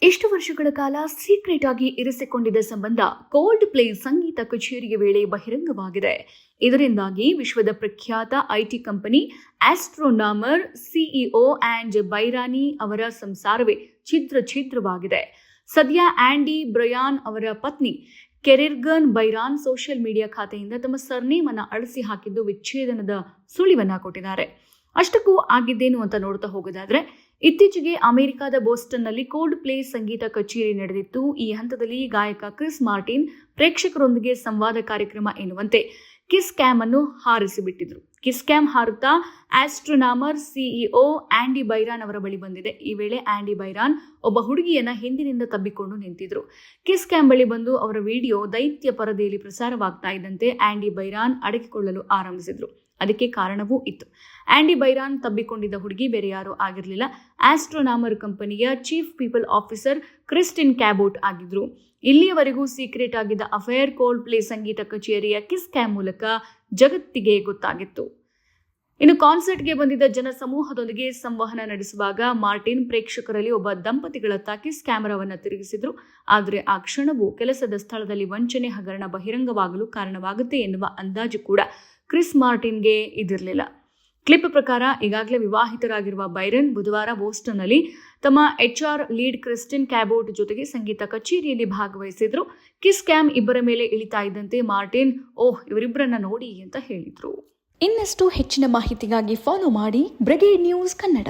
ಇಷ್ಟು ವರ್ಷಗಳ ಕಾಲ ಸೀಕ್ರೆಟ್ ಆಗಿ ಇರಿಸಿಕೊಂಡಿದ್ದ ಸಂಬಂಧ ಕೋಲ್ಡ್ ಪ್ಲೇ ಸಂಗೀತ ಕಚೇರಿಯ ವೇಳೆ ಬಹಿರಂಗವಾಗಿದೆ. ಇದರಿಂದಾಗಿ ವಿಶ್ವದ ಪ್ರಖ್ಯಾತ ಐಟಿ ಕಂಪನಿ ಆಸ್ಟ್ರೋನಾಮರ್ ಸಿಇಒ ಆಂಡ್ ಬೈರಾನಿ ಅವರ ಸಂಸಾರವೇ ಛಿದ್ರವಾಗಿದೆ. ಸದ್ಯ ಆಂಡಿ ಬ್ರಯಾನ್ ಅವರ ಪತ್ನಿ ಕೆರಿರ್ಗನ್ ಬೈರಾನ್ ಸೋಷಿಯಲ್ ಮೀಡಿಯಾ ಖಾತೆಯಿಂದ ತಮ್ಮ ಸರ್ನೇಮ್ ಅನ್ನು ಅಳಿಸಿ ಹಾಕಿದ್ದು ವಿಚ್ಛೇದನದ ಸುಳಿವನ್ನ ಕೊಟ್ಟಿದ್ದಾರೆ. ಅಷ್ಟಕ್ಕೂ ಆಗಿದ್ದೇನು ಅಂತ ನೋಡ್ತಾ ಹೋಗೋದಾದ್ರೆ, ಇತ್ತೀಚೆಗೆ ಅಮೆರಿಕದ ಬೋಸ್ಟನ್ನಲ್ಲಿ ಕೋಲ್ಡ್ ಪ್ಲೇ ಸಂಗೀತ ಕಚೇರಿ ನಡೆದಿತ್ತು. ಈ ಹಂತದಲ್ಲಿ ಗಾಯಕ ಕ್ರಿಸ್ ಮಾರ್ಟಿನ್ ಪ್ರೇಕ್ಷಕರೊಂದಿಗೆ ಸಂವಾದ ಕಾರ್ಯಕ್ರಮ ಎನ್ನುವಂತೆ ಕಿಸ್ ಕ್ಯಾಮ್ ಅನ್ನು ಹಾರಿಸಿಬಿಟ್ಟಿದ್ರು. Kiss cam ಹಾರುತ್ತಾ ಆಸ್ಟ್ರೋನಾಮರ್ CEO Andy Byron ಅವರ ಬಳಿ ಬಂದಿದೆ. ಈ ವೇಳೆ ಆಂಡಿ ಬೈರಾನ್ ಒಬ್ಬ ಹುಡುಗಿಯನ್ನ ಹಿಂದಿನಿಂದ ತಬ್ಬಿಕೊಂಡು ನಿಂತಿದ್ರು. ಕಿಸ್ ಕ್ಯಾಮ್ ಬಳಿ ಬಂದು ಅವರ ವಿಡಿಯೋ ದೈತ್ಯ ಪರದೆಯಲ್ಲಿ ಪ್ರಸಾರವಾಗ್ತಾ ಇದ್ದಂತೆ ಆಂಡಿ ಬೈರಾನ್ ಅಡಗಿಕೊಳ್ಳಲು ಆರಂಭಿಸಿದ್ರು. ಅದಕ್ಕೆ ಕಾರಣವೂ ಇತ್ತು. ಆಂಡಿ ಬೈರಾನ್ ತಬ್ಬಿಕೊಂಡಿದ್ದ ಹುಡುಗಿ ಬೇರೆ ಯಾರೂ ಆಗಿರಲಿಲ್ಲ, ಆಸ್ಟ್ರೋನಾಮರ್ ಕಂಪನಿಯ ಚೀಫ್ ಪೀಪಲ್ ಆಫೀಸರ್ ಕ್ರಿಸ್ಟಿನ್ ಕ್ಯಾಬೋಟ್ ಆಗಿದ್ರು. ಇಲ್ಲಿಯವರೆಗೂ ಸೀಕ್ರೆಟ್ ಆಗಿದ್ದ ಅಫೇರ್ ಕೋಲ್ಡ್ ಪ್ಲೇ ಸಂಗೀತ ಕಚೇರಿಯ ಕಿಸ್ ಕ್ಯಾಮ್ ಮೂಲಕ ಜಗತ್ತಿಗೆ ಗೊತ್ತಾಗಿತ್ತು. ಇನ್ನು ಕಾನ್ಸರ್ಟ್ಗೆ ಬಂದಿದ್ದ ಜನ ಸಮೂಹದೊಂದಿಗೆ ಸಂವಹನ ನಡೆಸುವಾಗ ಮಾರ್ಟಿನ್ ಪ್ರೇಕ್ಷಕರಲ್ಲಿ ಒಬ್ಬ ದಂಪತಿಗಳತ್ತ ಕಿಸ್ ಕ್ಯಾಮೆರಾವನ್ನು ತಿರುಗಿಸಿದ್ರು. ಆದರೆ ಆ ಕ್ಷಣವು ಕೆಲಸದ ಸ್ಥಳದಲ್ಲಿ ವಂಚನೆ ಹಗರಣ ಬಹಿರಂಗವಾಗಲು ಕಾರಣವಾಗುತ್ತೆ ಎನ್ನುವ ಅಂದಾಜು ಕೂಡ ಕ್ರಿಸ್ ಮಾರ್ಟಿನ್ಗೆ ಇದಿರಲಿಲ್ಲ. ಕ್ಲಿಪ್ ಪ್ರಕಾರ ಈಗಾಗಲೇ ವಿವಾಹಿತರಾಗಿರುವ ಬೈರನ್ ಬುಧವಾರ ಬೋಸ್ಟನ್ನಲ್ಲಿ ತಮ್ಮ HR ಲೀಡ್ ಕ್ರಿಸ್ಟಿನ್ ಕ್ಯಾಬೋಟ್ ಜೊತೆಗೆ ಸಂಗೀತ ಕಚೇರಿಯಲ್ಲಿ ಭಾಗವಹಿಸಿದ್ರು. ಕಿಸ್ ಕ್ಯಾಮ್ ಇಬ್ಬರ ಮೇಲೆ ಇಳಿತಾ ಇದ್ದಂತೆ ಮಾರ್ಟಿನ್ ಇವರಿಬ್ಬರನ್ನ ನೋಡಿ ಅಂತ ಹೇಳಿದ್ರು. ಇನ್ನಷ್ಟು ಹೆಚ್ಚಿನ ಮಾಹಿತಿಗಾಗಿ ಫಾಲೋ ಮಾಡಿ ಬ್ರಿಗೇಡ್ ನ್ಯೂಸ್ ಕನ್ನಡ.